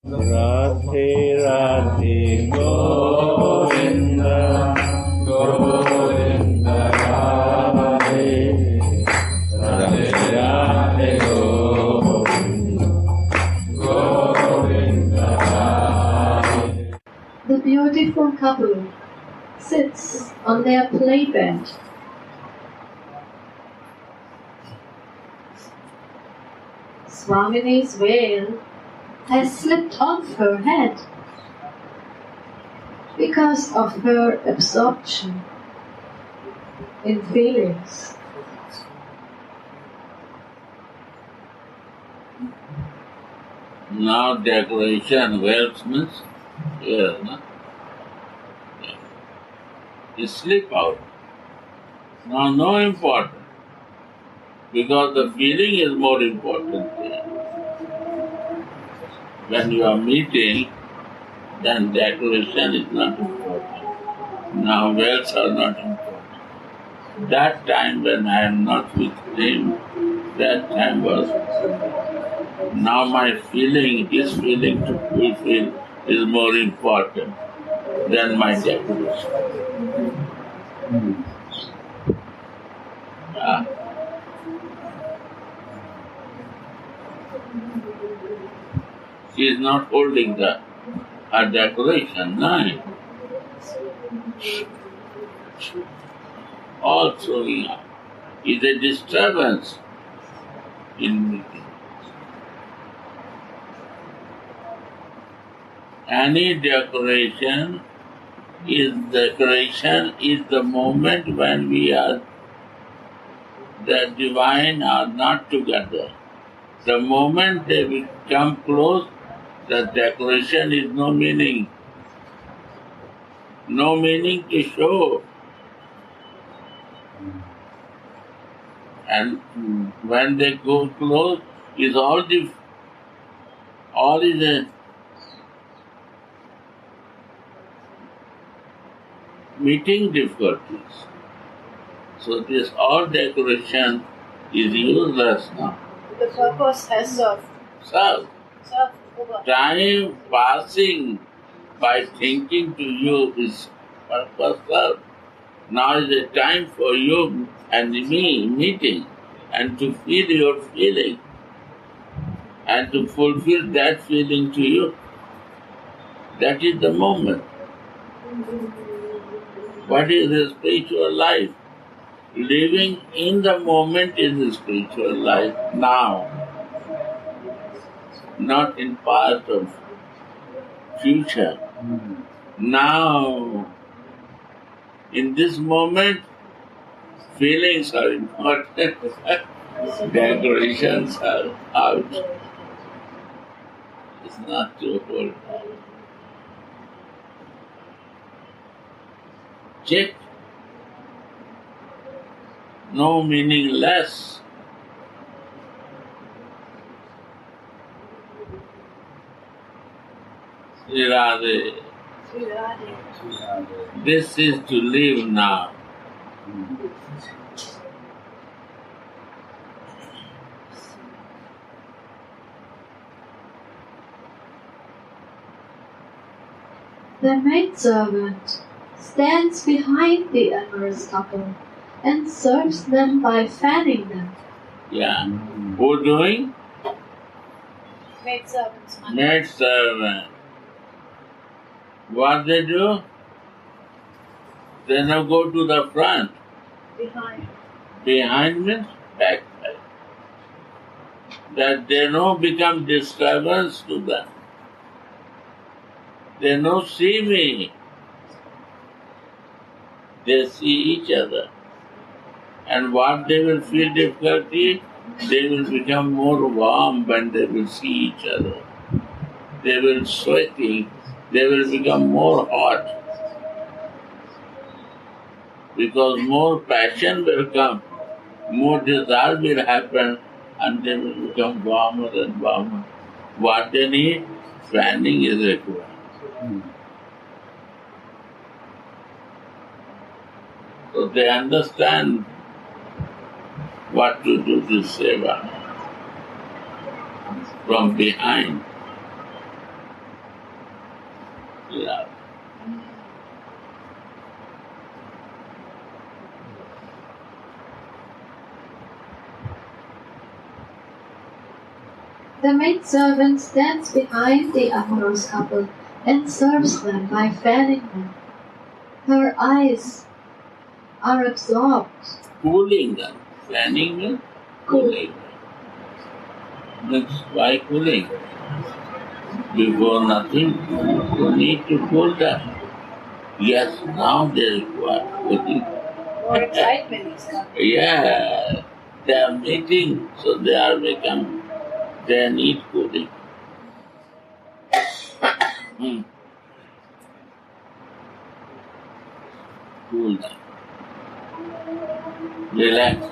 Radhe Radhe Govinda Govinda Radhe Radhe Radhe Govinda Govinda Radhe. The beautiful couple sits on their play bench. Swamini's veil has slipped off her head because of her absorption in feelings. Now decoration, wealth means here, no? You slip out. Now no important. Because the feeling is more important there. When you are meeting, then decoration is not important. Now wealth are not important. That time when I am not with him, that time was. Now my feeling, his feeling to fulfill is more important than my decoration. Yeah. She is not holding her decoration, no. Also, is a disturbance in meeting. Any decoration is the moment when we are, the divine are not together. The moment they become close, the decoration is no meaning. No meaning to show. And when they go close, is all is a meeting difficulties. So this all decoration is useless now. The purpose has served. Serve. Over. Time passing by thinking to you is purpose served. Now is a time for you and me meeting and to feel your feeling and to fulfill that feeling to you. That is the moment. What is the spiritual life? Living in the moment is the spiritual life now, not in past or future. Now, in this moment, feelings are important, decorations are out. It's not to hold on. Check. No meaningless. Sri Radhe. This is to live now. The maidservant stands behind the amorous couple and serves them by fanning them. Yeah. Who doing? Maidservants. Maidservant. What they do? They now go to the front. Behind. Behind means back side. That they no become disturbance to them. They no see me. They see each other. And what they will feel difficulty, they will become more warm when they will see each other. They will sweating, they will become more hot. Because more passion will come, more desire will happen, and they will become warmer and warmer. What they need, fanning is required. So they understand what to do this seva from behind. Radha. The maidservant stands behind the amorous couple and serves them by fanning them. Her eyes are absorbed. Cooling them. Fanning them? Cooling. That's why cooling. Before nothing, you need to cool them. Yes, now they require cooling. More excitement is coming. Yeah, they are meeting, so they need cooling. Cool them. Relax.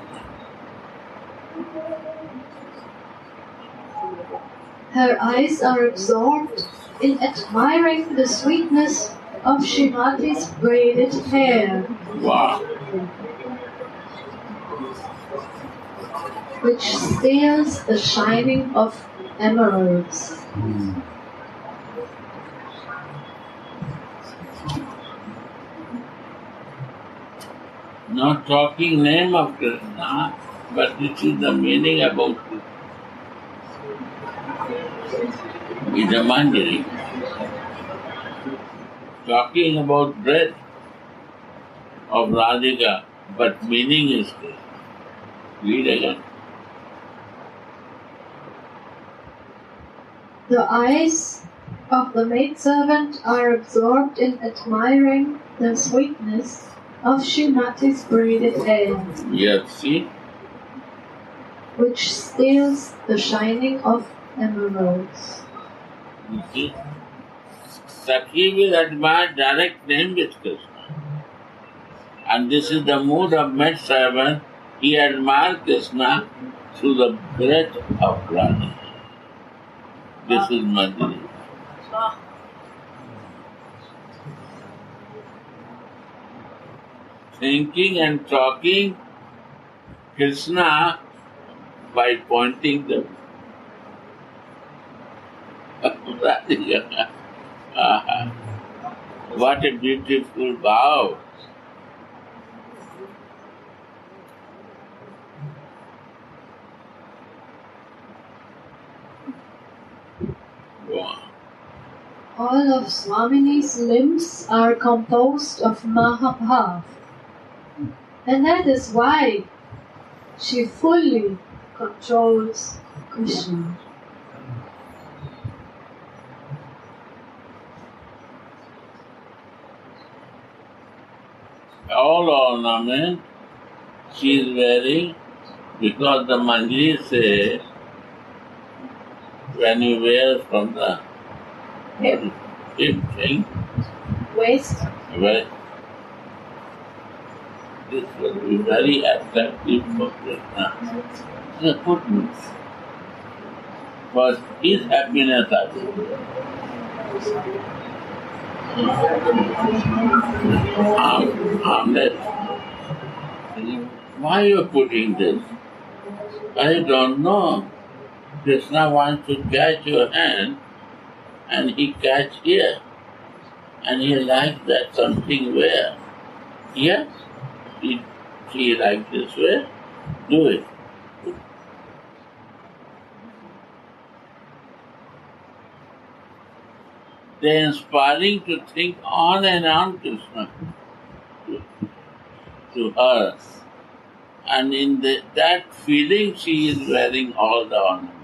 Her eyes are absorbed in admiring the sweetness of Srimati's braided hair, Wow. which steals the shining of emeralds. Not talking name of Krishna, but this is the meaning about it. Is a Manjari. Talking about breath of Radhika, but meaning is Krishna. Read again. The eyes of the maidservant are absorbed in admiring the sweetness of Srimati's braided hair, Yes, see? which steals the shining of emeralds. You see? Sakhi will admire direct name with Krishna. And this is the mood of maidservant. He admires Krishna through the breath of Radha. This is Manjari. Thinking and talking Krishna by pointing them. Radhika. Aha. What a beautiful vow. Wow. All of Swamini's limbs are composed of Mahabhav, and that is why she fully controls Krishna. All ornament she is wearing because the Manjari say when you wear from the hip thing, Waste. well, this will be very attractive for Krishna. It's a good news. For his happiness also. Harmless. Why you putting this? I don't know. Krishna wants to catch your hand and he catch here. And he likes that something where. Yes, he likes this way. Do it. They are inspiring to think on and on Krishna to her. And in that feeling she is wearing all the ornaments.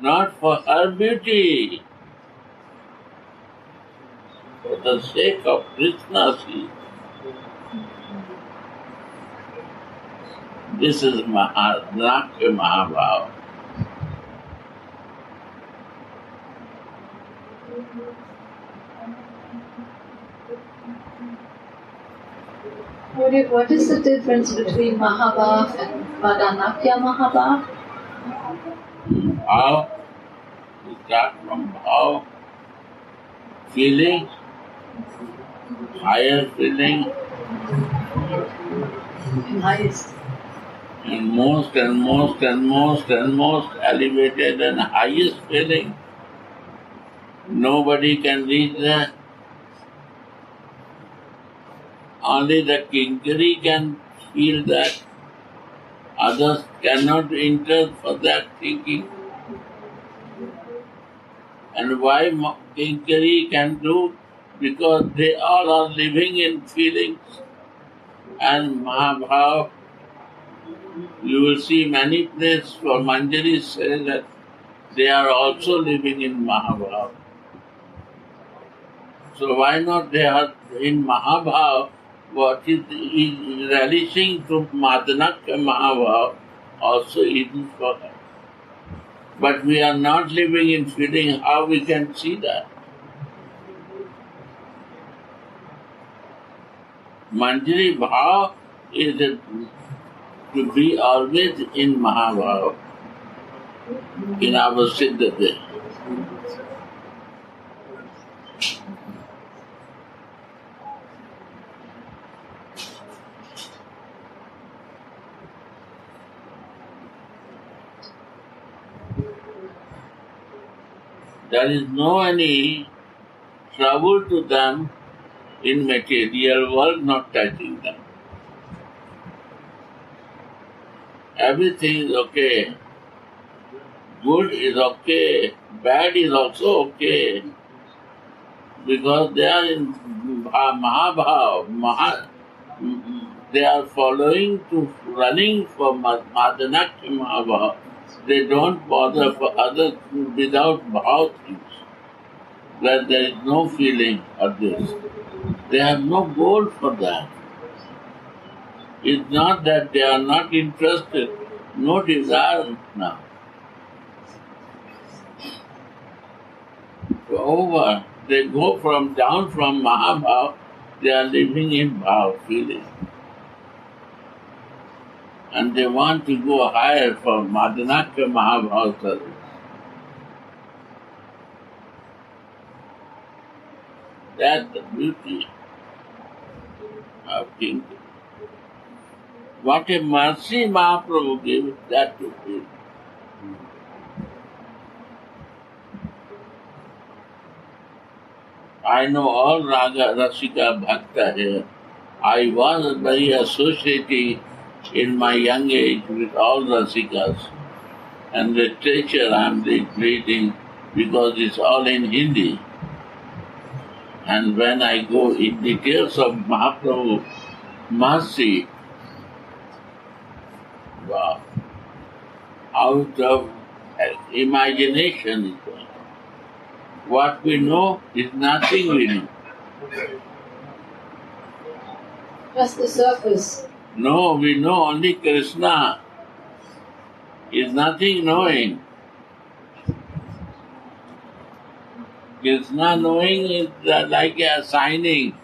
Not for her beauty, for the sake of Krishna she is. This is Natya Mahabhava. What is the difference between Mahabhav and Vadanatya Mahabhav? How? We start from how? Feeling, higher feeling, Highest. and most and most and most and most elevated and highest feeling. Nobody can reach that. Only the Kinkari can feel that. Others cannot enter for that thinking. And why Kinkari can do? Because they all are living in feelings. And Mahabhav, you will see many places for Manjari say that they are also living in Mahabhav. So why not they are in Mahabhav? What is relishing to Madanaka Mahabhav also easy for her. But we are not living in feeling. How we can see that? Manjari Bhav is to be always in Mahabhav, in our Siddhati. There is no any trouble to them in material world not touching them. Everything is okay. Good is okay. Bad is also okay. Because they are in Mahabhav. They are following to running for Madanak Mahabhav. They don't bother for others without bhav things. Where there is no feeling of this. They have no goal for that. It's not that they are not interested, no desire now. So over, they go from down from Mahabhav, they are living in Bhav feeling. And they want to go higher for Madanaka Mahabhav service. That's the beauty of King. What a mercy Mahaprabhu gave that to feel. I know all Raga Rasika Bhakta here. I was very associating in my young age with all Rasikas. And literature I am reading because it's all in Hindi. And when I go in details of Mahaprabhu mercy, wow, out of imagination is going. What we know is nothing we know. Just the surface. No, we know only Krishna. Is nothing knowing. Krishna knowing is like a signing.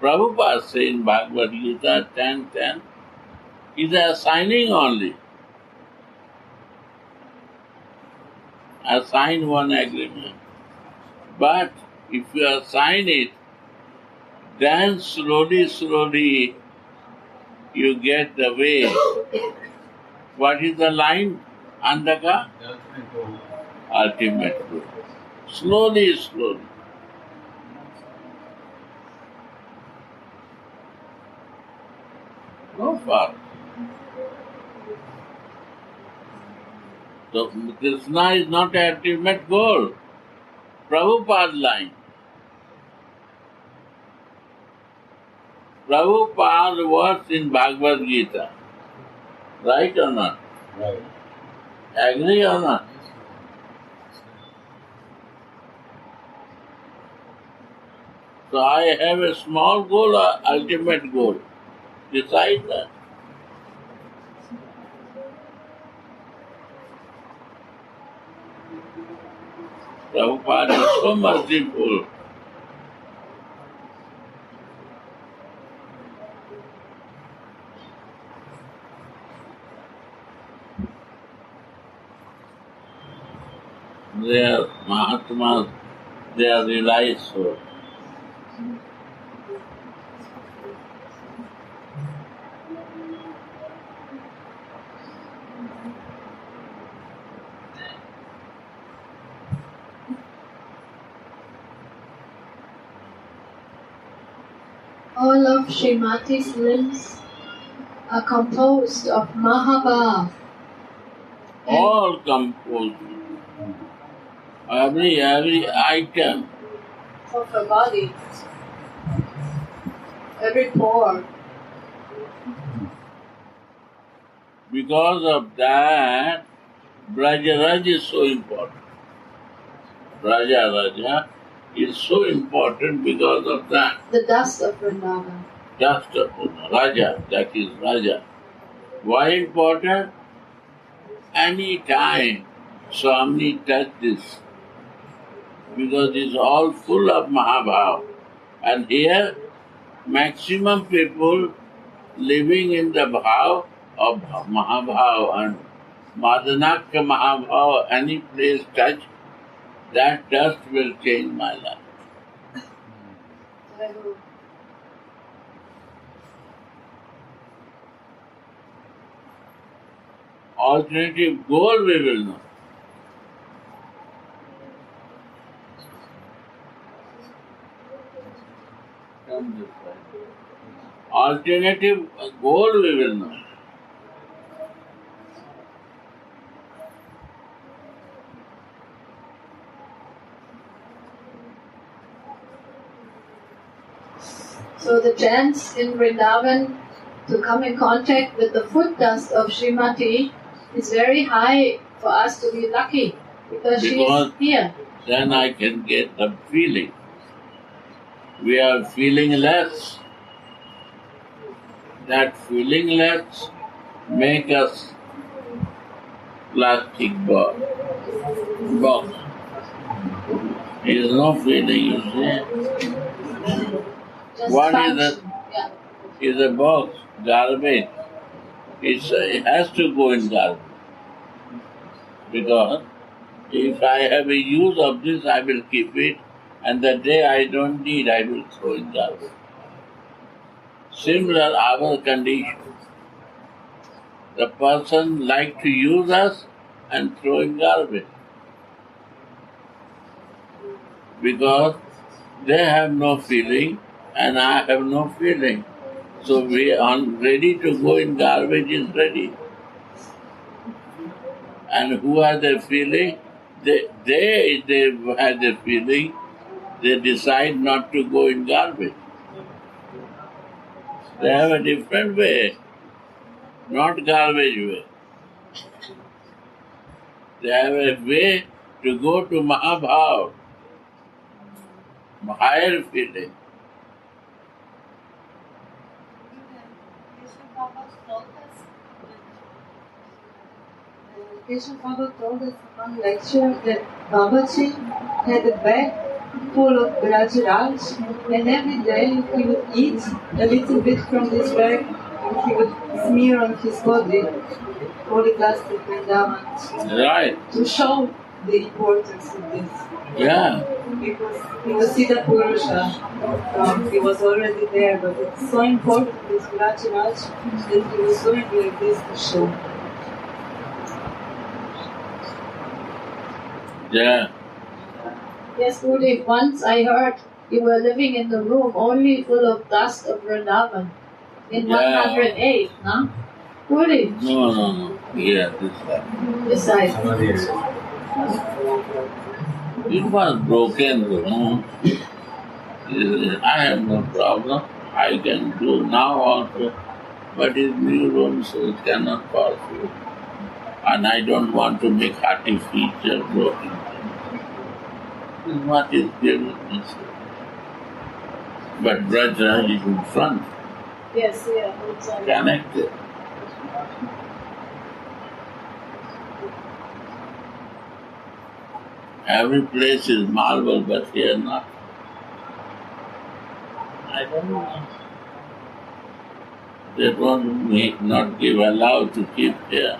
Prabhupada says in Bhagavad Gita 10:10, is a signing only. Assign one agreement. But if you assign it, then slowly you get the way. What is the line? Andaka? Ultimate goal. Slowly. No far. So Krishna is not the ultimate goal. Prabhupada line. Prabhupada words in Bhagavad Gita. Right or not? Right. Agree or not? So I have a small goal or ultimate goal. Decide that. Prabhupada is so merciful. They are Mahatmas, they are realized so. of Srimati's limbs are composed of Mahabhav. All composed. Every item. Of her body. Every pore. Because of that, Brajaraj is so important. Raja is so important because of that. The dust of Vrindavan. Just of Raja, that is Raja. Why important? Any time Swami touch this, because it's all full of Mahabhav. And here, maximum people living in the bhav of Mahabhav and Madanaka Mahabhav, any place touch, that dust will change my life. Alternative goal we will know. Come this way. Alternative goal we will know. So the chance in Vrindavan to come in contact with the foot dust of Srimati is very high for us to be lucky because she is here. Then I can get the feeling. We are feeling less. That feeling less make us plastic box. There is no feeling, you see. Just What is function. it? Yeah. Is a box, garbage. It has to go in garbage. Because if I have a use of this, I will keep it, and the day I don't need, I will throw in garbage. Similar, our condition. The person like to use us and throw in garbage. Because they have no feeling and I have no feeling. So we are ready to go in garbage is ready. And who has the feeling? They have the feeling, they decide not to go in garbage. They have a different way, not garbage way. They have a way to go to Mahabhav, higher feeling. Krishna Baba told us in one lecture that Babaji had a bag full of Brajaraj, and every day he would eat a little bit from this bag and he would smear on his body for the dust of Vrindavan. Right. To show the importance of this. Yeah. Because he was Siddha Purusha, he was already there, but it's so important, this Brajaraj, that he was doing like this to show. Yeah. Yes, Gurudev, once I heard you were living in the room only full of dust of Vrindavan in 108, no? Gurudev? No. Yeah, this side. This side. It was broken room. I have no problem. I can do now also. But it's new room, so it cannot pass through. And I don't want to make artificial broken. This is what is given. But Radha is in front, Yes, yeah, outside. connected. Every place is marble, but here not. I don't know. They don't not give allow to keep here.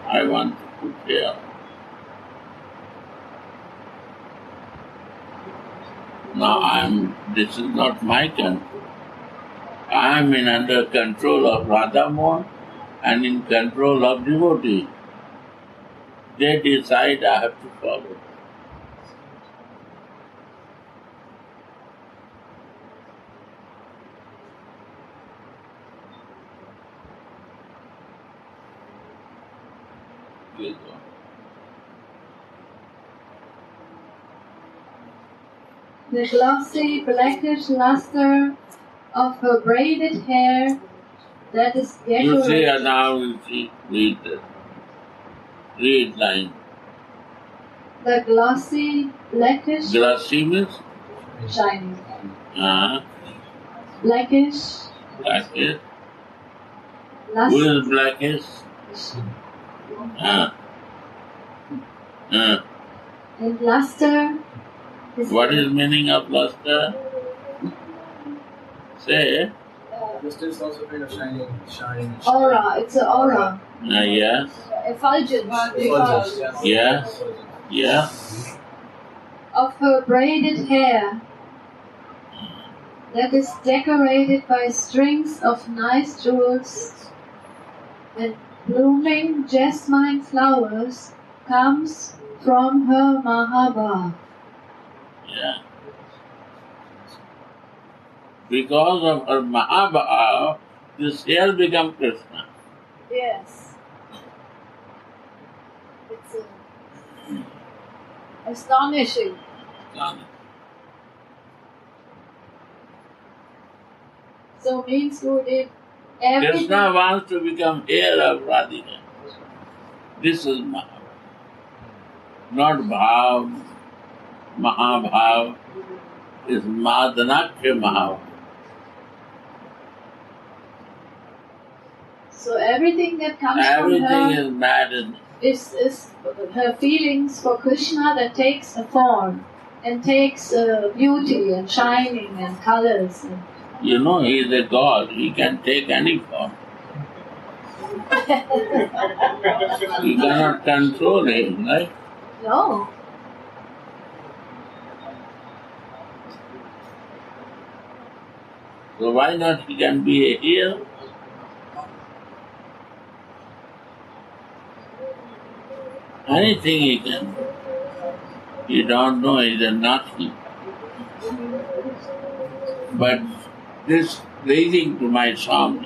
I want to put here. Now this is not my country. I am in under control of Radha Mohan and in control of devotee. They decide I have to follow. please go. The glossy blackish luster of her braided hair that is You see, decorated. now you see, read line. The glossy blackish Glossy means shining. Blackish blackish. Who luster. is blackish? And luster is What is meaning of luster? Say. Luster is also kind of shining. aura. It's an aura. Yes. Effulgence. Effulgence, Yes. Yeah. Of her braided hair that is decorated by strings of nice jewels and blooming jasmine flowers comes from her Mahabha. Yeah. Because of her Mahabhav, this hair become Krishna. Yes. It's astonishing. So means Gurudev, everything. Krishna wants to become heir of Radhika. This is Mahabhav. Not Bhav, Mahabhav is Madhanakya Mahabhav. So everything that comes Everything from her is madness. is her feelings for Krishna that takes a form and takes beauty and shining and colors. And You know, he is a god. He can take any form. You cannot control him, right? no. So why not he can be a hero? Anything he can do. You don't know, he's a nothing. But this leading to my song,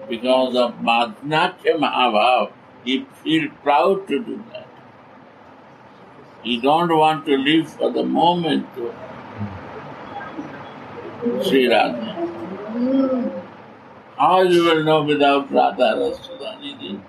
because of Madhanakya Mahabhav, he feels proud to do that. He don't want to live for the moment to Sri Radha. How you will know without Radha Rasa Sudhanidhi?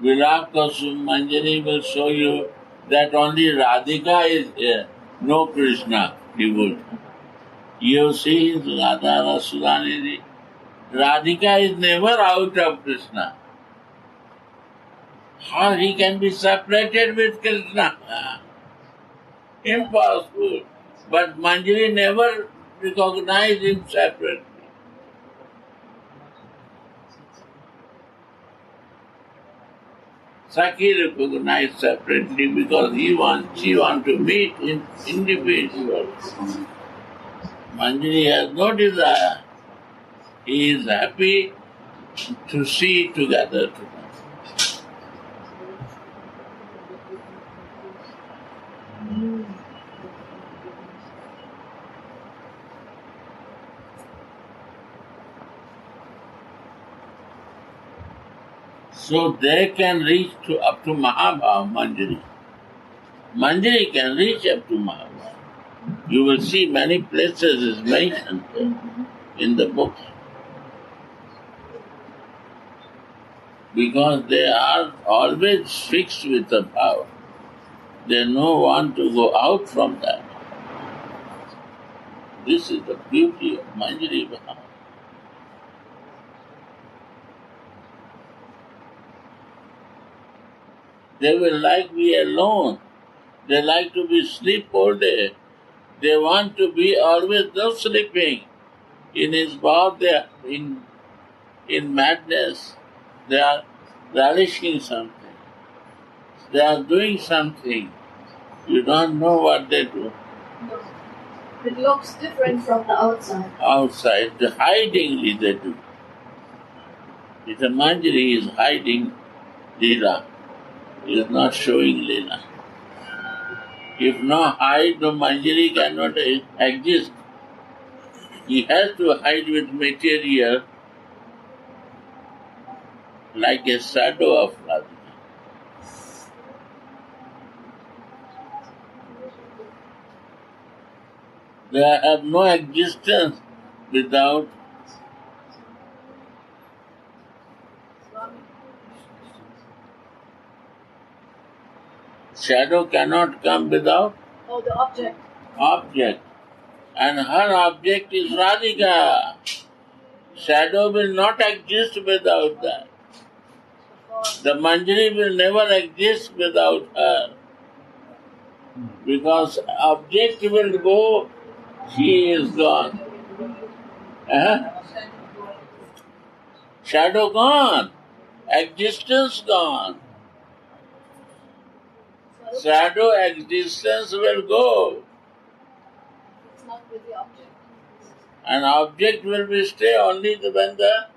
Virat Kosum Manjari will show you that only Radhika is here, no Krishna devotee. You see Radha Rasa Sudhanidhi. Radhika is never out of Krishna. How he can be separated with Krishna? Impossible. But Manjari never recognized him separately. Sakhi recognized separately because she wants to meet in individual. Manjari has no desire. He is happy to see together today. So they can reach up to Mahabhav, Manjari. Manjari can reach up to Mahabhav. You will see many places is mentioned in the book. Because they are always fixed with the power. They don't want to go out from that. This is the beauty of Manjari Bhav. They will like be alone. They like to be sleep all day. They want to be always not sleeping. In his bhav, they are in madness. They are relishing something. They are doing something. You don't know what they do. It looks different from the outside. Outside, the hidingly they do. If the Manjari is hiding Leela, he is not showing Leela. If no hide, the Manjari cannot exist. He has to hide with material like a shadow of Radha. They have no existence without shadow cannot come without the object. object. And her object is Radhika. Shadow will not exist without that. The Manjari will never exist without her. Because object will go, she is gone. Shadow gone. Existence gone. Shadow existence will go. It's not with the object. An object will be stay only when the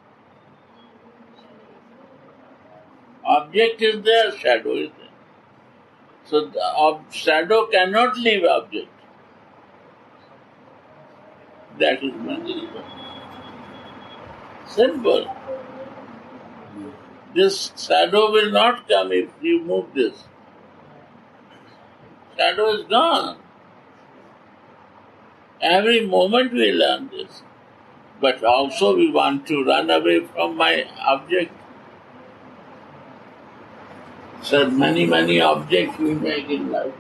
object is there, shadow is there. So the shadow cannot leave object. That is Manjari. Simple. This shadow will not come if you move this. Shadow is gone. Every moment we learn this. But also we want to run away from my object. So many objects we make in life.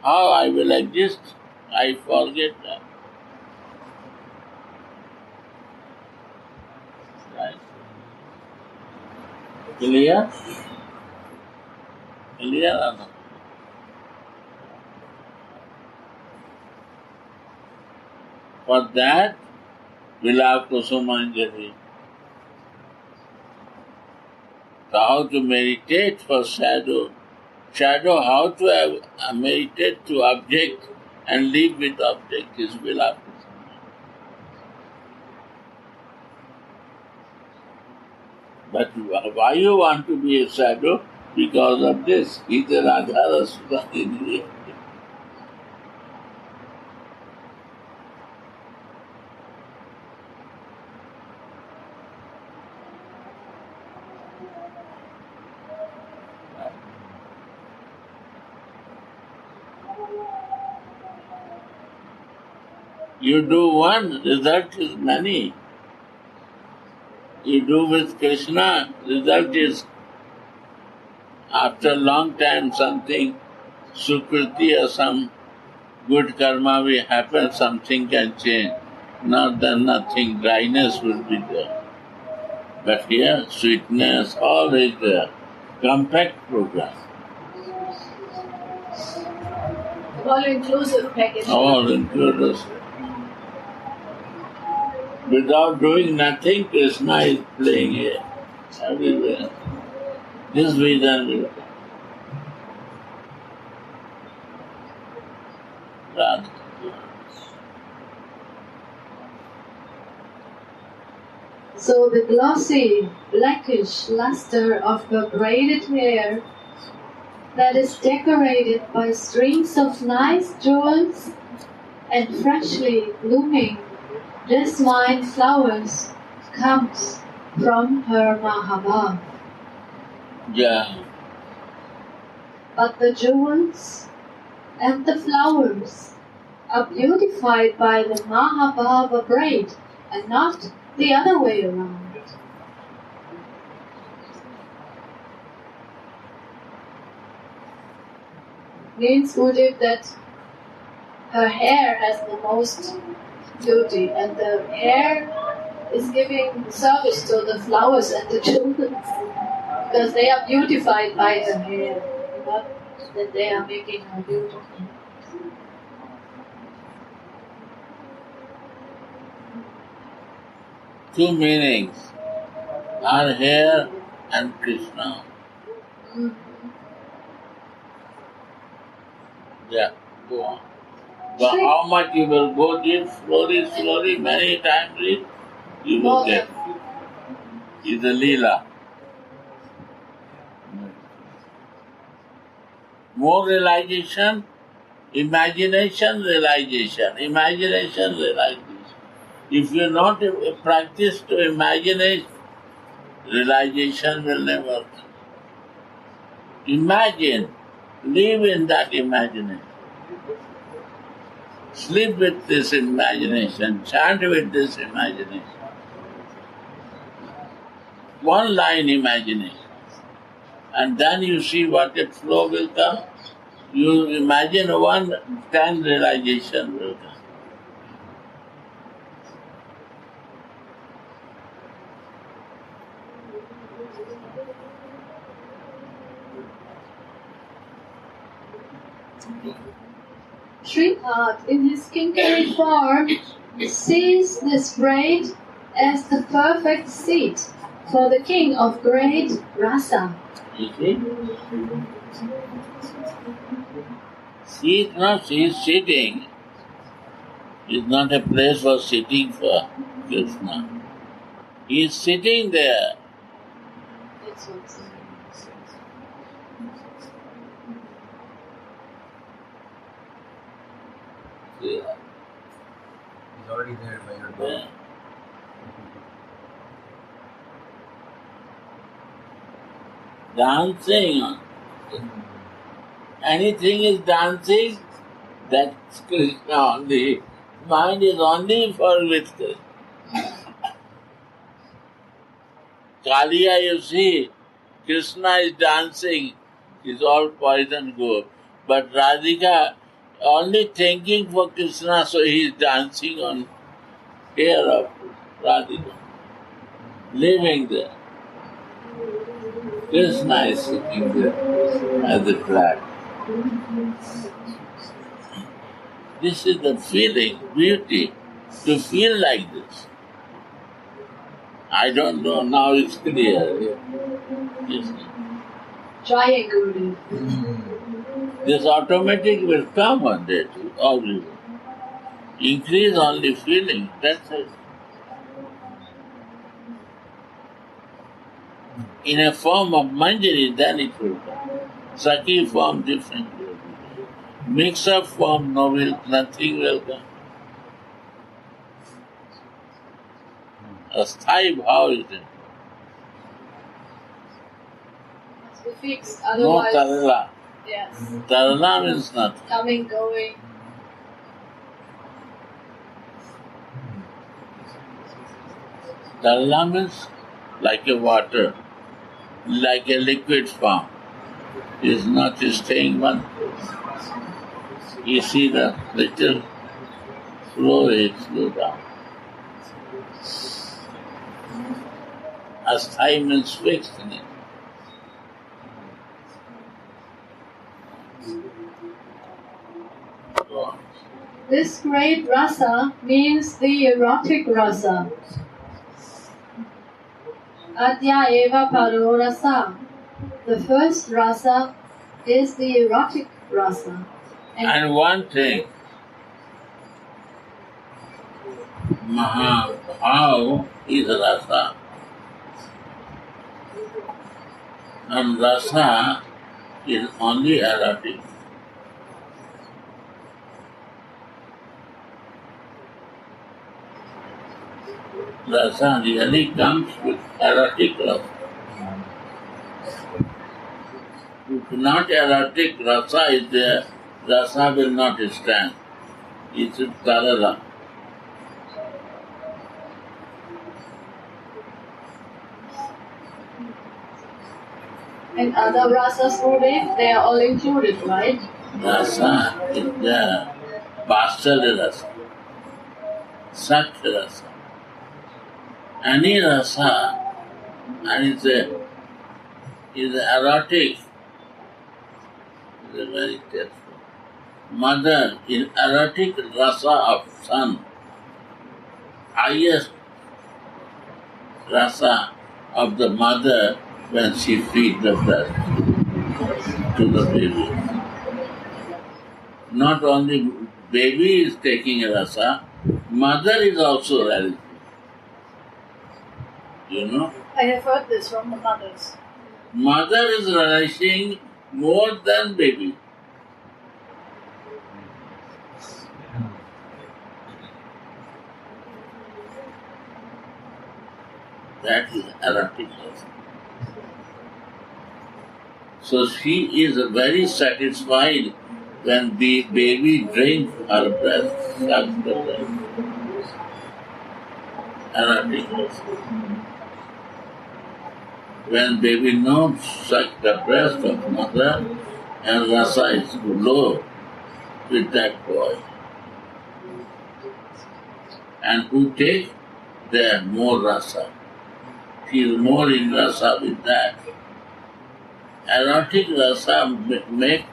How I will exist, I forget that. Right. Clear? Clear or not? For that, we'll have Kusumanjari. So how to meditate for shadow? Shadow, how to meditate to object and live with object is Vilapa. But why you want to be a shadow? Because of this. He's a Radha Sudhanidhi. You do one, result is many. You do with Krishna, result is after a long time something, Sukriti or some good karma will happen, something can change. Not then nothing, dryness will be there. But here, sweetness, all is there. Compact program. All-inclusive package. All included. Without doing nothing, Krishna is playing here, everywhere. This vision will come. Radha. So the glossy, blackish luster of her braided hair that is decorated by strings of nice jewels and freshly blooming jasmine flowers comes from her Mahabhav. Yeah. But the jewels and the flowers are beautified by the Mahabhava braid and not the other way around. Means Udip that her hair has the most beauty and the hair is giving service to the flowers and the jewels because they are beautified by her hair, not that they are making her beautiful. Two meanings. Her hair and Krishna. Yeah, go on. But how much you will go deep, slowly, many times read, you will get. is a Leela. More realization, imagination, realization, imagination, realization. If you not practice to imagine, realization will never come. Imagine, live in that imagination. Sleep with this imagination, chant with this imagination. One line imagination. And then you see what a flow will come. You imagine one, 10 realization will come. Shripad, in his kingly form, sees this braid as the perfect seat for the king of great Rasa. You see? He is not, he is sitting. It is not a place for sitting for Krishna. He is sitting there. That's what's Yeah. He's already there by your door. Yeah. Dancing. Anything is dancing, that's Krishna only. Mind is only for with Krishna. Kaliya, you see, Krishna is dancing, is all poison go. But Radhika only thinking for Krishna, so he is dancing on hair of Radhika, living there. Krishna is sitting there as a flag. This is the feeling, beauty, to feel like this. I don't know, now it's clear. Yes. Jaya Guru. This automatic will come one day to everyone. Increase only feeling, that's it. In a form of Manjari, then it will come. Saki form different. Mix up form, no will, nothing will come. A sthai bhav is it. Must be fixed, No otherwise. tarala. Yes. Tarala means nothing. Coming, going. Tarala means like a water, like a liquid form. Is not staying one place. You see the little flow, it slow down. As time is fixed in it. Go on. This great rasa means the erotic rasa. Adya eva paro rasa. The first rasa is the erotic rasa. And one thing, Mahabhav is rasa. And rasa is only erotic. Rasa really comes with erotic rasa. If not erotic rasa is there, rasa will not stand. It's tarala. And other rasas, Gurudev, they are all included, right? Rasa is there. Vatsala rasa. Satya rasa. Any rasa, and it's erotic, is very tasteful. Mother is erotic rasa of son. Highest rasa of the mother when she feeds the breast to the baby. Not only baby is taking rasa, mother is also ready. You know? I have heard this from the mothers. Mother is relishing more than baby. That is erotic. So she is very satisfied when the baby drinks her breast, sucks the breast. Erotic. When baby not sucks the breast of mother, and Rasa is low with that boy. And who take there more Rasa. She is more in Rasa with that. Erotic Rasa make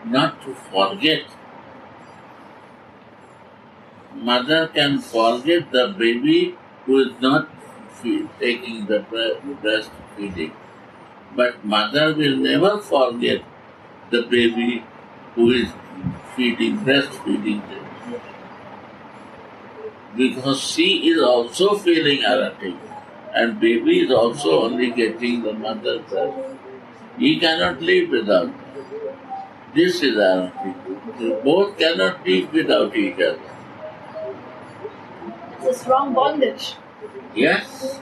not to forget. Mother can forget the baby who is not taking the breastfeeding. But mother will never forget the baby who is breastfeeding them. Because she is also feeling erotic. And baby is also only getting the mother's breast. He cannot live without that. This is erotic. They both cannot live without each other. It's a strong bondage. Yes.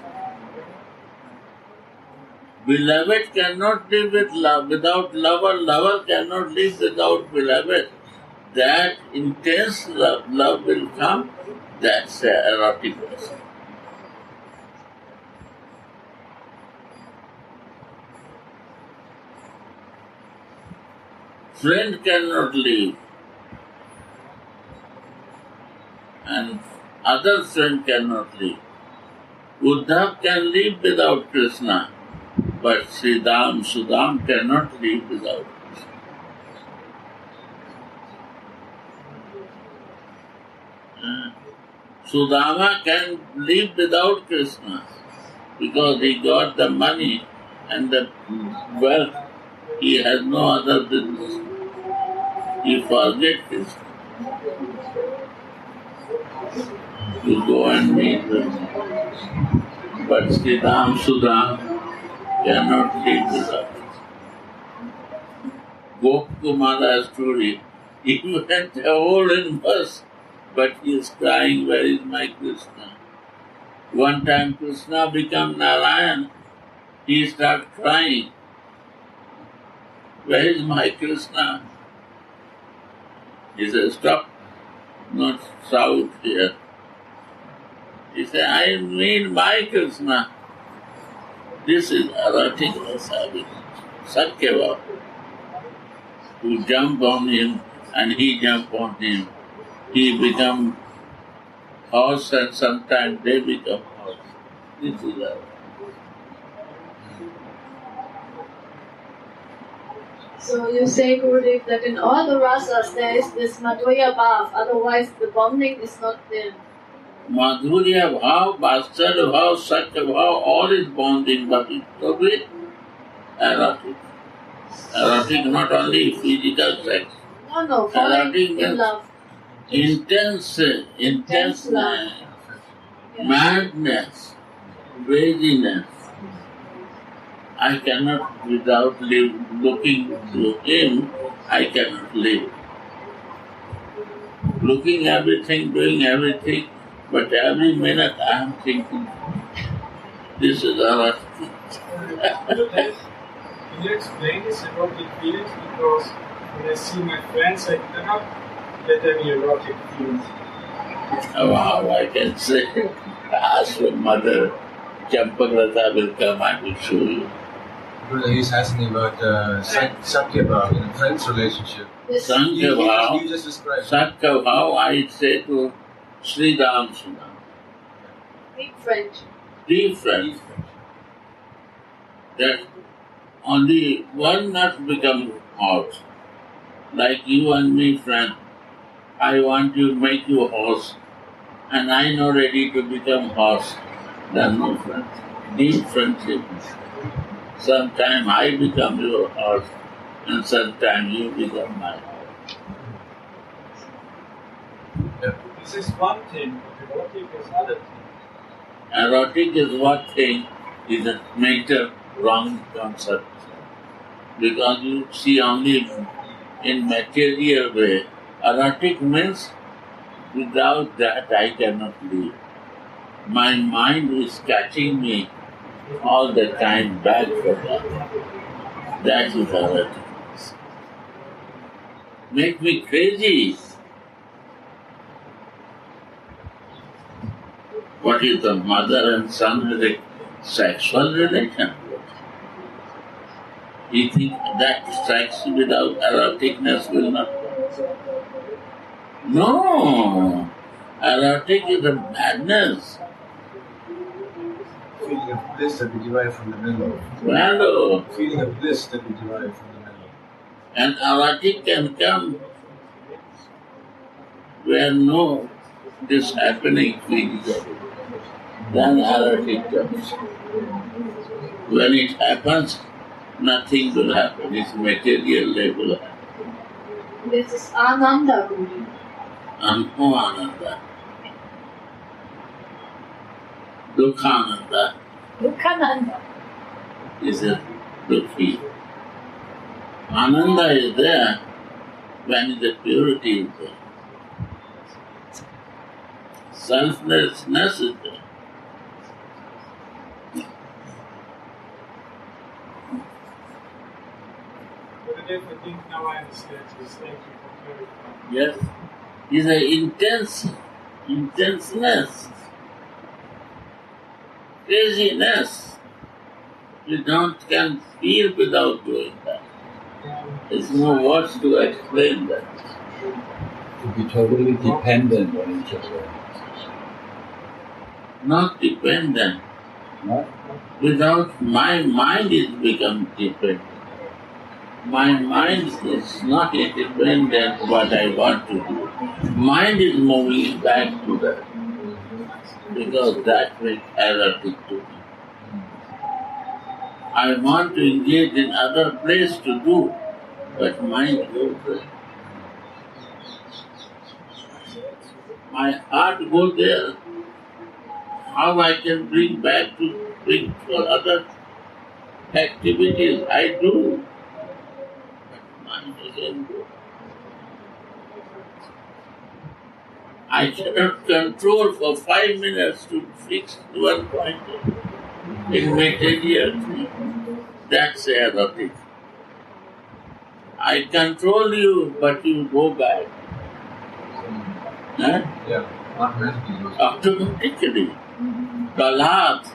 Beloved cannot live with love without lover. Lover cannot live without beloved. That intense love will come. That's erotic. Friend cannot live, and other friend cannot live. Uddhav can live without Krishna, but Sudam cannot live without Krishna. Sudama can live without Krishna because he got the money and the wealth. He has no other business. He forgets Krishna. You go and meet them. But Sudam cannot live without it. Gopakumara's story, he went a hole in bus, but he is crying, where is my Krishna? One time Krishna became Narayan, he started crying, where is my Krishna? He said, stop, not shout here. He said, I mean my Krishna. This is erotic Rasa, Satyava, who jump on him and he jump on him. He become horse and sometimes they become horse. This is erotic. So you say, Gurudev, that in all the rasas there is this Madhurya Bhav, otherwise the bonding is not there. Madhurya Bhav, Vatsarya Bhav, Satya Bhav, all is bonding, but it's totally erotic. Erotic, not only physical sex. No, falling Erotic in means love. intense love. Yeah. madness, craziness. I cannot, without looking to him, I cannot live. Looking everything, doing everything, but every minute I am thinking, this is our. Can you explain this erotic feelings? Because when I see my friends, I cannot get any erotic feelings. Wow, I can say, ask your mother, Champakrata will come, I will show you. He's asking about Satya Bhav in a friend's relationship. Sankhya Bhav, You just described. Satya Bhav, I say to Sridham Sudam. Deep friendship. Deep friends. That only one not become horse. Like you and me, friend. I want to make you horse, and I know ready to become horse. Then no friend. Deep friendship. Sometime I become your horse, and sometime you become my horse. Yeah. This is one thing, but erotic is other thing. Erotic is what thing is a mental wrong concept. Because you see only in material way. Erotic means without that I cannot live. My mind is catching me all the time back for that. That is erotic. Make me crazy. What is the mother and son sexual relation? You think that sex without eroticness will not come? No! Erotic is a madness. Feeling of bliss that we derive from the mellow. Mellow. Feeling of bliss that we derive from the mellow. And erotic can come where no this happening feels of it. Then erotic comes. When it happens, nothing will happen. It's material level. This is Ananda Guru. Ananda. Dukhananda Dukhananda. is a Dukhi. Ananda is there when the purity is there. Selflessness is there. Gurudev, I think now I understand this. Thank you for clarifying. Yes. Is an intenseness, craziness. You can feel without doing that. There's no words to explain that. To be totally dependent on each other. Not dependent. No? Without my mind is become dependent. My mind is not independent what I want to do. Mind is moving back to that. Because that makes erotic to me. I want to engage in other place to do, but mind goes there. My heart goes there. How I can bring for other activities, I do. But mind doesn't go. I cannot control for 5 minutes to fix one point in material thing. That's erotic. I control you, but you go back. Huh? Yeah, automatically. Automatically. Galat.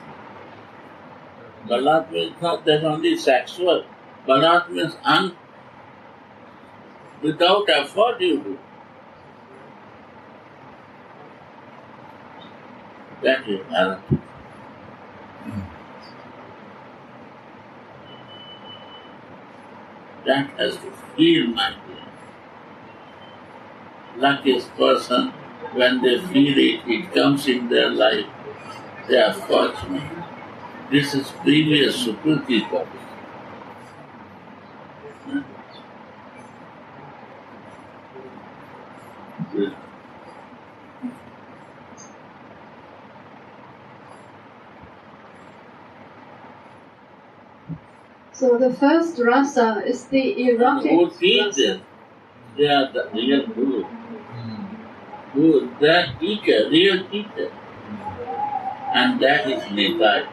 Galat means not that only sexual. Galat means without effort you do. That is erotic. That has to feel my brain. Luckiest person, when they feel it, it comes in their life. They are fortunate. This is previous Sukriti comes. So the first rasa is the erotic Who teach rasa. them? They are the real guru. Who that teacher, real teacher. And that is Nitai.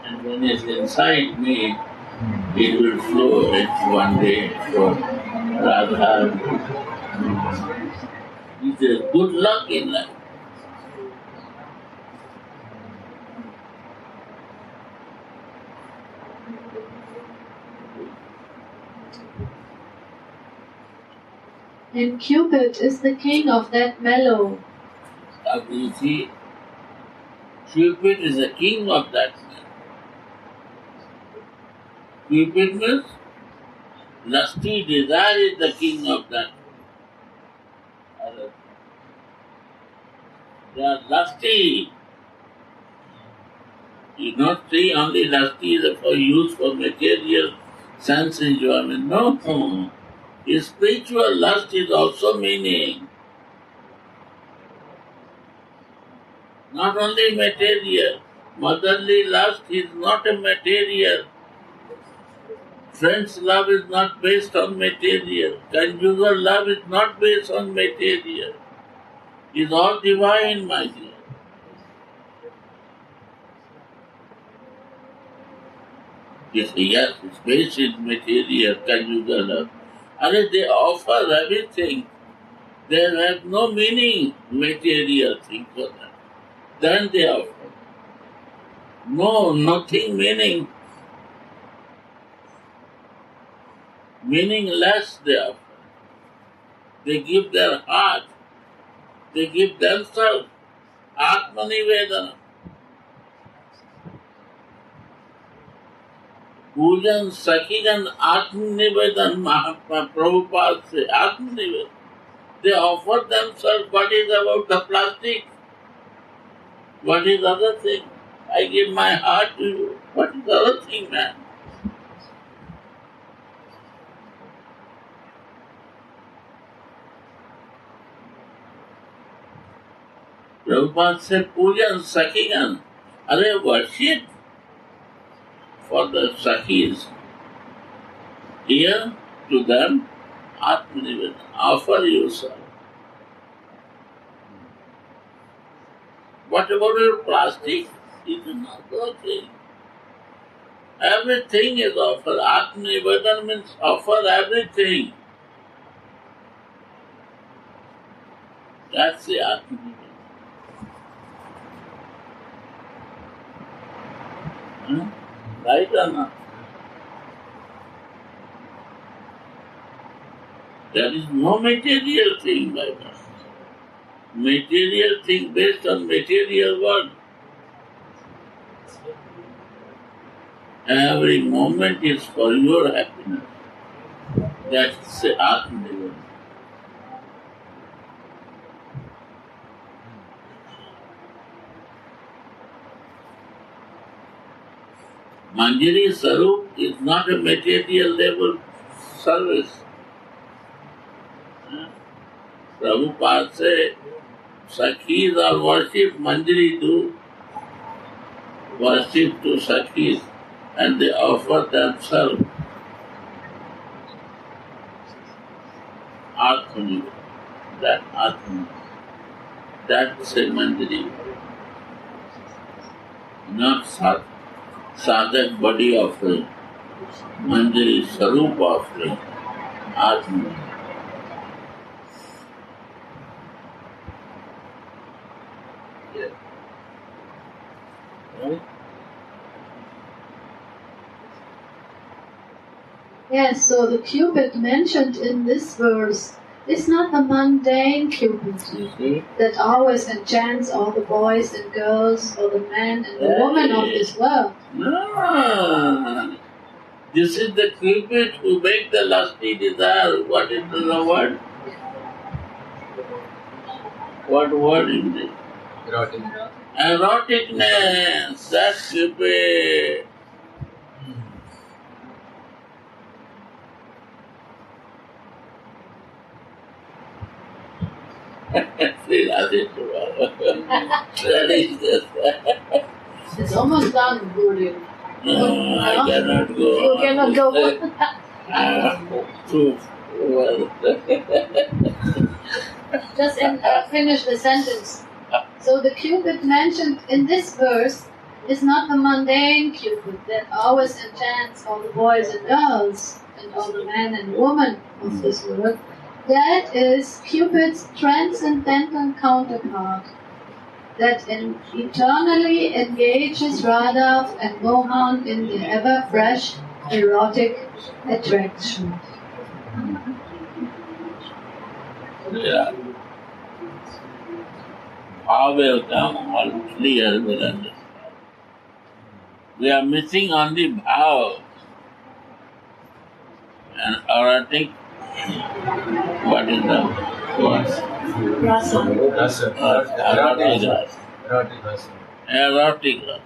And when it's inside me, it will flow it one day for Radha. It is good luck in life. And Cupid is the king of that mellow. You see, Cupid is the king of that man. Cupid means lusty desire is the king of that. They are lusty. You not see only lusty is for use for material sense enjoyment. No. Spiritual lust is also meaning. Not only material. Motherly lust is not a material. Friend's love is not based on material. Conjugal love is not based on material. It's all divine, my dear. Yes, it's based in material, conjugal love. And they offer everything. They have no meaning, material thing for them. Then they offer. No, nothing meaning. Meaningless they offer. They give their heart. They give themselves. Atmanivedana. Pujan, Sakigan, Atmanivedan, Mahatma Prabhupada say, Atmanivedan. They offer themselves. What is about the plastic? What is other thing? I give my heart to you. What is other thing, man? Prabhupada said, Pujan, Sakigan. Are worship for the Sakis. Here to them, Atmanivedana. Offer yourself. What about your plastic? It is not okay. Everything is offered. Atmanivedana means offer everything. That's the Atmanivedana. Right or not? There is no material thing by us. Material thing based on material world. Every moment is for your happiness. That's the Atmanivedana. Manjari Sarup is not a material level service. Prabhupada said, Sakhis are worship, Manjari do worship to Sakhis, and they offer themselves. Atmani, that Atmani, that's a Manjari. Not sadhak body offering, Manjari Sarup offering, Atmani. Yes, so the Cupid mentioned in this verse is not the mundane Cupid that always enchants all the boys and girls or the men and the women of this world. No. This is the Cupid who makes the lusty desire. What is the word? What word is it? Erotic. Eroticness. That's Cupid. It's almost done, Guru. No, I cannot go. You cannot go. Too well. Just finish the sentence. So the Cupid mentioned in this verse is not the mundane Cupid that always enchants all the boys and girls and all the men and women of this world. That is Cupid's transcendental counterpart that eternally engages Radha and Mohan in the ever-fresh erotic attraction. Yeah. How will come all clear will understand. We are missing only bhav and erotic. What is the word? Rasa. Rasa. Erotic rasa. Erotic Rasa. Erotic rasa.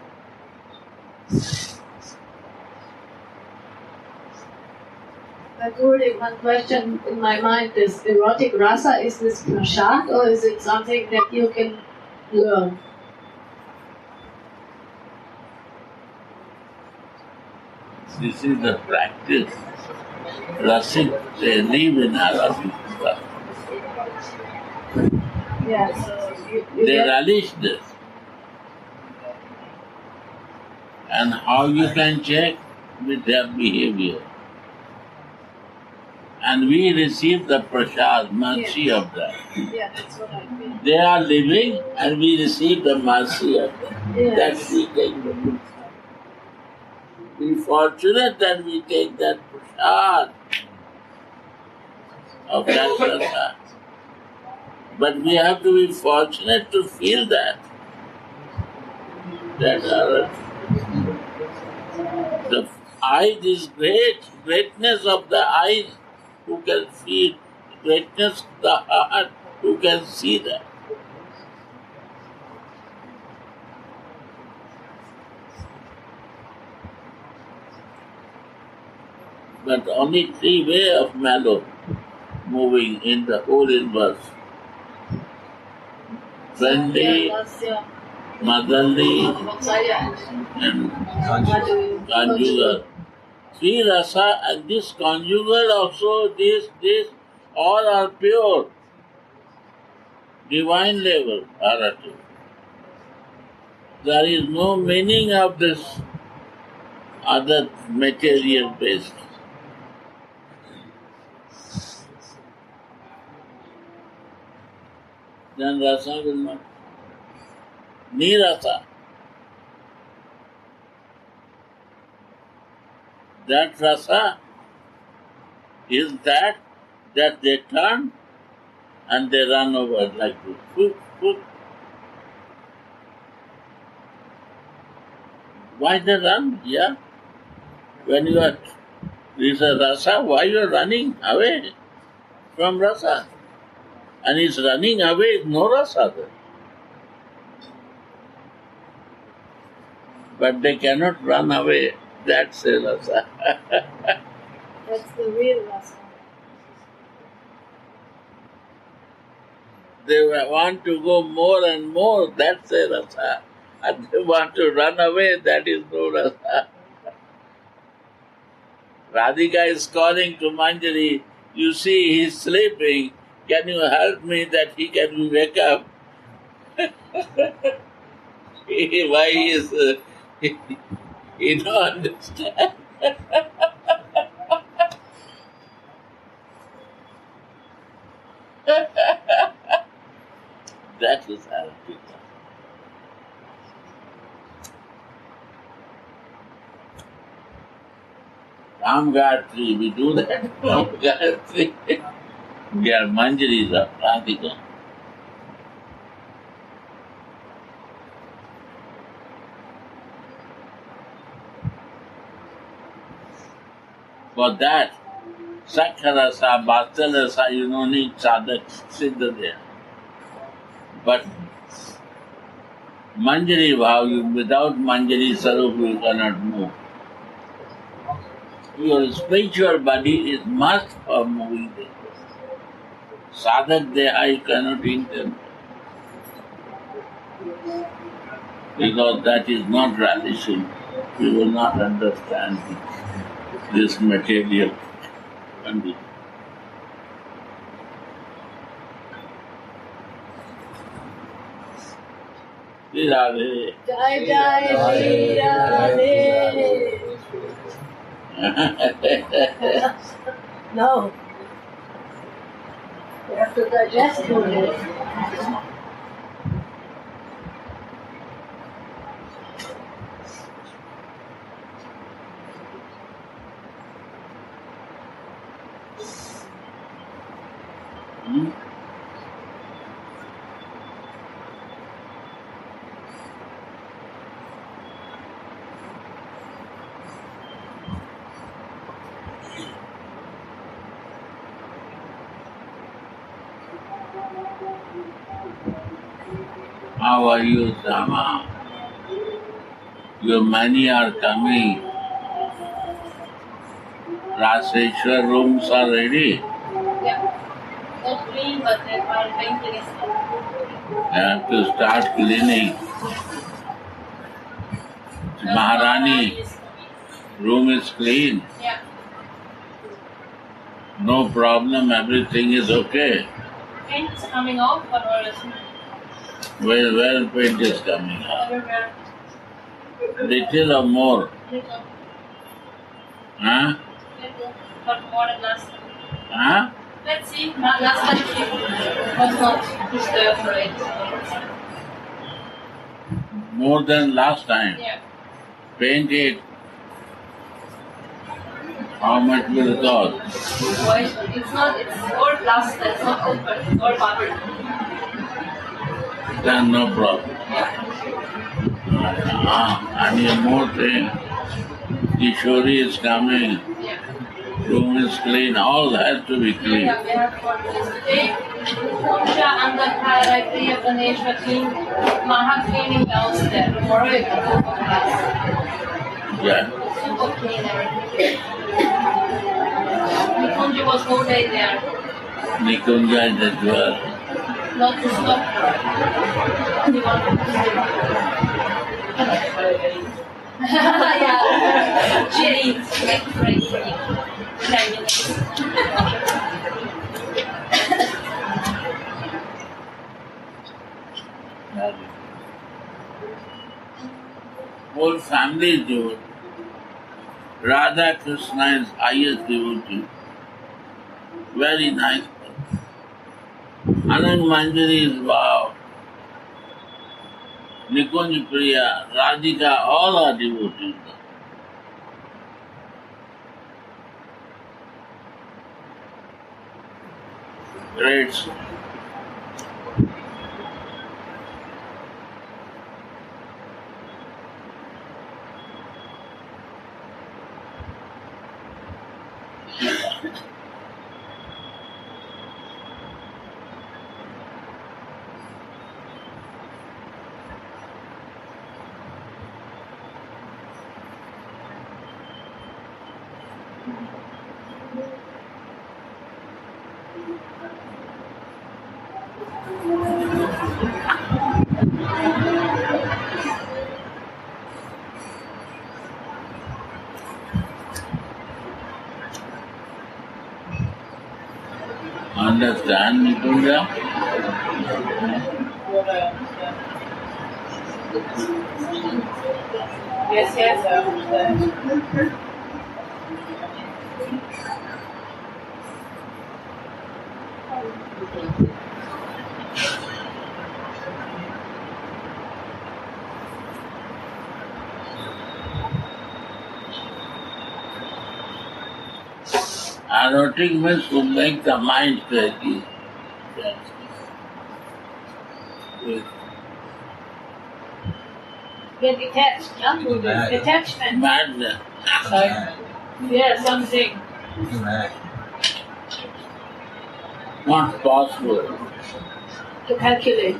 Guru, one question in my mind is erotic rasa, is this prasad or is it something that you can learn? This is the practice. Rasik, they live in Arabika. Yeah, so you They get, relish this. And how you can check with their behavior. And we receive the prasad, mercy of that. yeah, that's what I feel. They are living and we receive the mercy of them. Yes. That we take the prasad. Be fortunate that we take that prasad of that prasad. But we have to be fortunate to feel that. That the eyes is greatness of the eyes who can feel, greatness of the heart who can see that. But only three ways of mellow moving in the whole universe. Friendly, Lasya, motherly, Vatsaya, and and conjugal. Three rasa and this conjugal also, this, all are pure, divine level arati. There is no meaning of this other material based. Then rasa will not. Nirasa. That rasa is that they turn and they run over like this. Whoop, whoop. Why they run? Yeah. When you are is a rasa, why you are running away from rasa? And is running away is no rasa there. But they cannot run away. That's a rasa. that's the real Rasa. They want to go more and more. That's a rasa. And they want to run away. That is no rasa. Radhika is calling to Manjari, you see he's sleeping, can you help me that he can wake up? Why he is, he don't understand. That is Arpita. Ram Gayatri, we do that. Ram Gayatri. We are Manjaris of Radhika. For that, Sakharasa, Bhatsalasa, you don't need sadhak, siddha there. But Manjari Bhav, without Manjari Sarup, you cannot move. Your spiritual body is must for moving there. Sadhak there, I cannot enter. Because that is not relishing. You will not understand this material condition. Radhe. Jai Jai Shri Radhe. No. You have to digest it. How are you, Sama? Your money are coming. Raseshwar rooms are ready. Yeah. Not clean, but they are maintenance. You have to start cleaning. Maharani, Room is clean. Yeah. No problem, everything is okay. Paint is coming off, but or is Where paint is coming out? everywhere. Little or more? Little. Huh? Little. But more than last time. Huh? Let's see. Last time she was not disturbed for it. More than last time. Yeah. Paint it. How much will it cost? Why? It's not, it's all plaster, it's not open, it's all bubble. Then no problem. And one more thing. Kishori is coming. Yeah. Room is clean. All has to be clean. Yeah, we have for this today. Puja and the hierarchy of Ganesh were clean. Maha cleaning downstairs. Tomorrow it will go for class. Yeah. Super clean everything. Nikunja was whole day there. Nikunja is as well. Not to stop her. He wanted to sleep. Yeah. She eats like crazy. 10 minutes. Whole family is devotee. Radha Krishna is highest devotee. Very nice. Anand Manjari is wow. Nikunj Priya, Radhika, all are devotees. Great. Understand, Nikunja? Yes, yes, I understand. Erotic means to make the mind crazy. Yes. Get detached, huh? Mad. Detachment. Madness. Yeah, something. Mad. Not possible To calculate.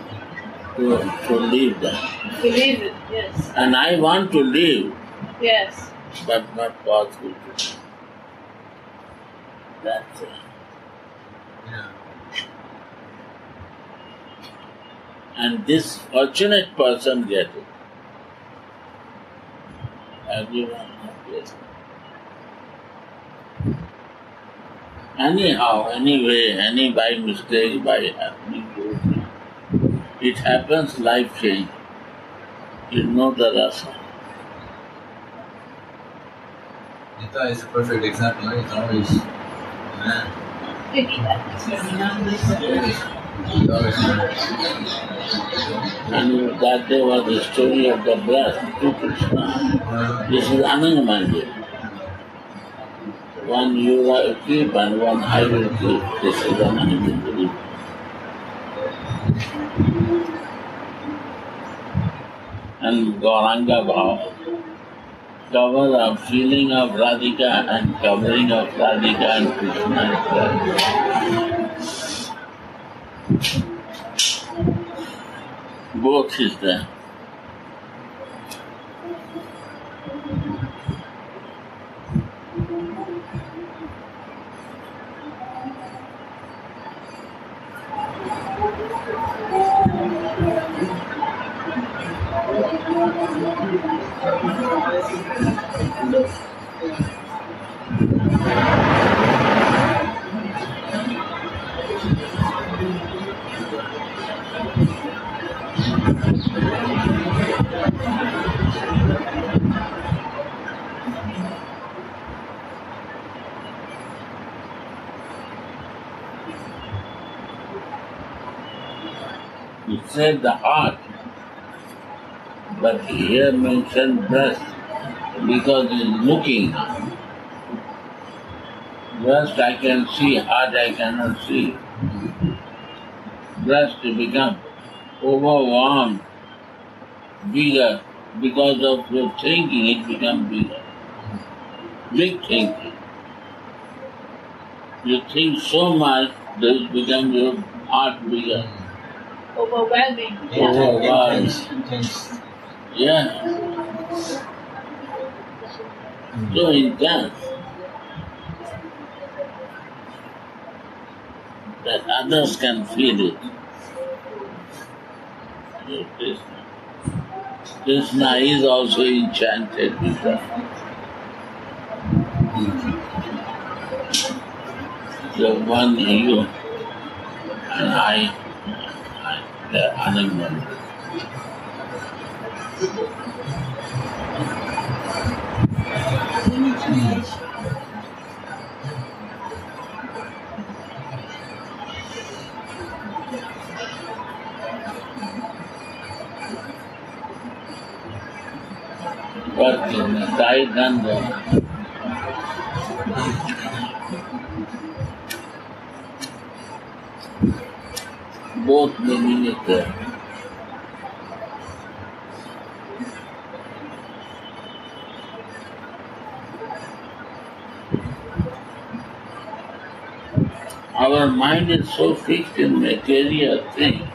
to leave that. Believe it, yes. And I want to leave, Yes. but not possible to. That's it. Yeah. And this fortunate person get it. Everyone not get it. Anyhow, anyway, any by mistake, by happening to it, it happens life change. You know the Rasa. Gita is a perfect example. It's always mad. It's always mad. And that day was the story of the breath to Krishna. This is Anand Mandir. One you will keep and one I will keep. This is Anand Mandir. And Gauranga Bhava. Cover of feeling of Radhika and covering of Radhika and Krishna is there. Both is there. You said the heart, but here mentioned breast because it's looking. Breast I can see, heart I cannot see. Breast become overwhelmed, bigger because of your thinking. It becomes bigger, big thinking. You think so much that it becomes your heart bigger. Overwhelming. Overwhelming. Intense. Yeah. So intense that others can feel it. Your Krishna. Krishna is also enchanted with that. The one you and I the animal. But in the Sai Gandha, both meaning is there. Our mind is so fixed in material things,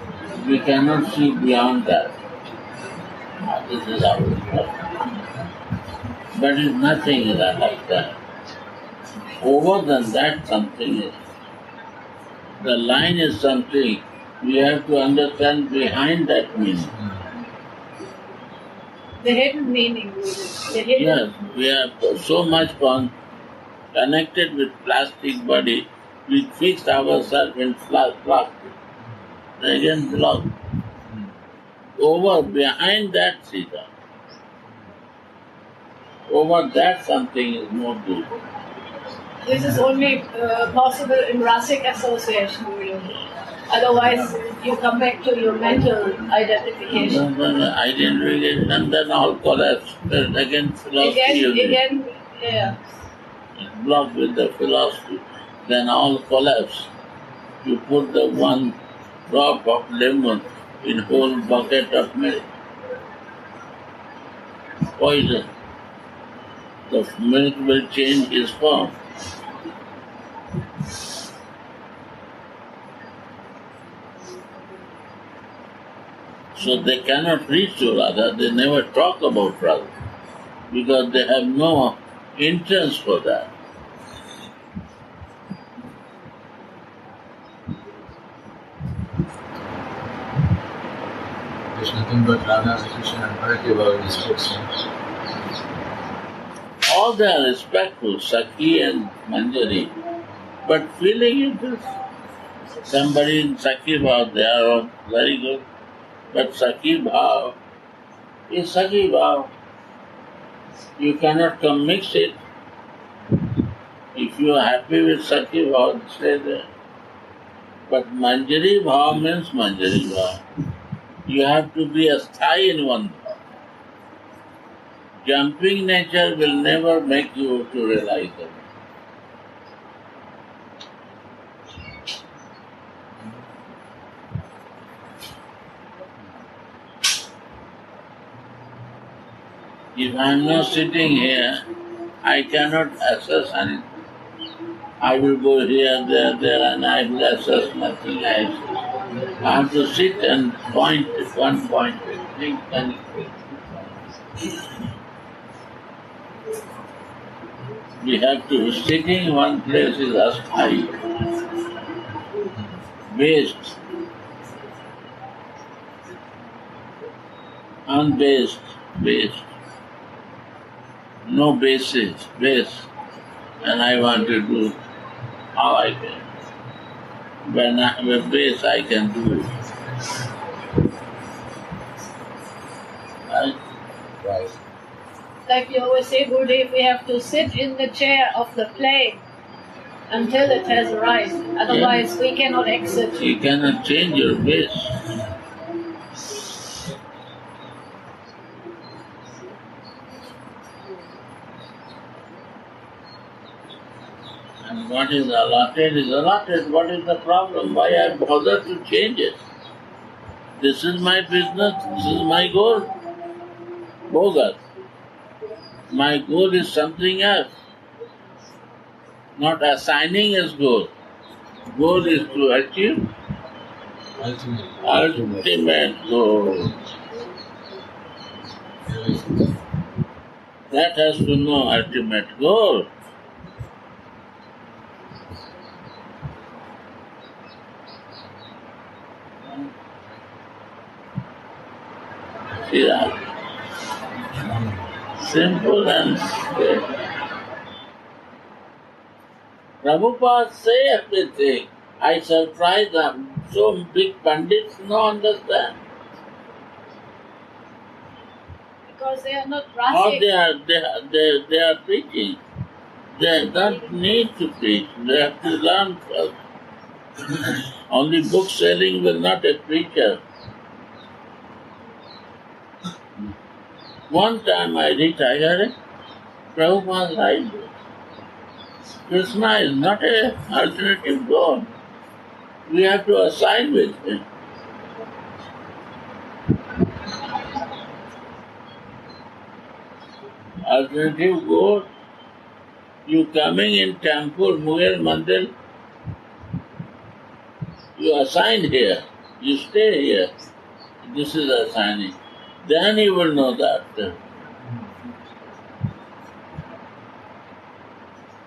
we cannot see beyond that. This is our problem. But it's nothing like that. Over than that, something is. The line is something we have to understand behind that meaning. The hidden meaning. The hidden. Yes, we are so much connected with plastic body, we fix ourselves in plastic. Again, block. Over, behind that, Sita. Over that, something is more good. This is only possible in Rasic association, really. Otherwise, you come back to your mental identification. Identification, then all collapse. Then again, philosophy. Again, yeah. Blocked with the philosophy. Then all collapse. You put the one drop of lemon in whole bucket of milk. Poison. The milk will change its form. So they cannot reach to Radha, they never talk about Radha, because they have no interest for that. There's nothing but Radha, Krishna and Bharati about these books. All they are respectful, Sakhi and Manjari, but feeling it is somebody in Sakhi Bhav, they are all very good, but Sakhi Bhav is Sakhi Bhav. You cannot come mix it. If you are happy with Sakhi Bhav, stay there. But Manjari Bhav means Manjari Bhav. You have to be a sthayi in one bhav. Jumping nature will never make you to realize it. If I am not sitting here, I cannot assess anything. I will go here, there, and I will assess nothing. I have to sit and point at one point, think and we have to sitting in one place is asthayi, based, unbased, based. no base, and I want to do how I can. When I have a base, I can do it. Right? Right. Like you always say, Gurudev, we have to sit in the chair of the plane until it has arisen. Otherwise, we cannot exit. You cannot change your base. And what is allotted is allotted. What is the problem? Why I bother to change it? This is my business. This is my goal. Bogus. My goal is something else. Not assigning as goal. Goal is to achieve ultimate goal. That has to know ultimate goal. See that? Simple and straight. Prabhupada say everything. I surprise them. So big pandits no understand. Because they are not Or rasic. they are preaching. They don't need to preach. They have to learn first. Only book selling will not a preacher. One time I retired, Prabhupada right. Krishna is not an alternative God. We have to assign with him. Alternative God, you coming in temple, Mughal Mandir, you assign here, you stay here. This is assigning. Then you will know that.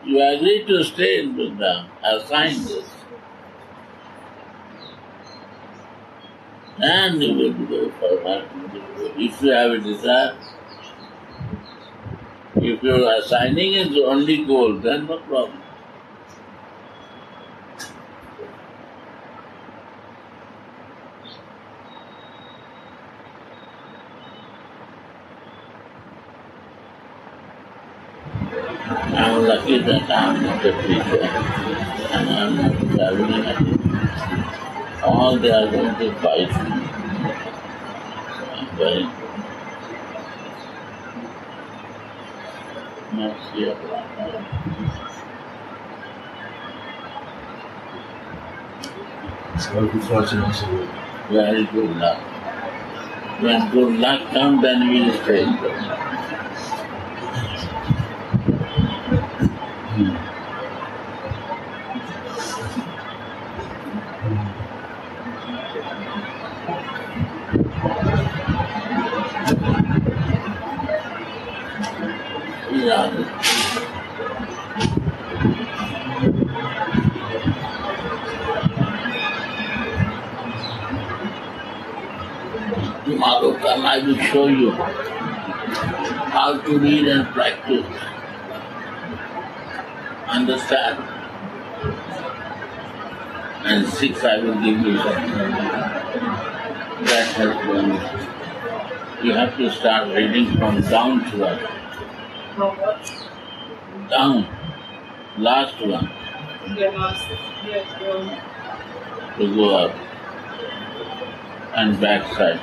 You agree to stay in Vrindavan, assign this. And you will go for that. If you have a desire, if your assigning is the only goal, then no problem. I'm lucky that I'm not a preacher and I'm not traveling at it. All they are going to fight me. I'm very mercy of Allah. So good fortune also. Very good luck. When good luck comes, then we will stay. Yeah. Tomorrow come, I will show you how to read and practice. Understand? And 6 I will give you something. That has done. You have to start reading from down to up. Down. Last one. To go up. And backside.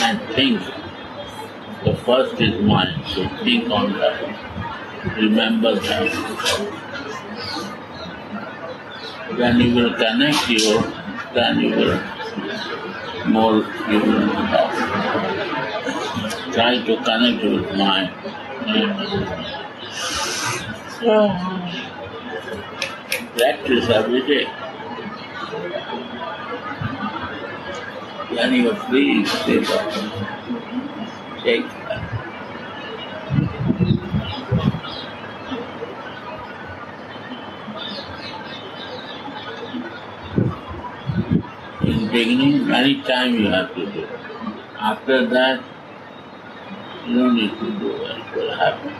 And think. The first is mind, so think on that. Remember that. When you will connect then you will talk. Try to connect with mind. Practice every day. When you are free, sit up. Take that. In the beginning, many times you have to do. After that, You don't need to do it. It will happen.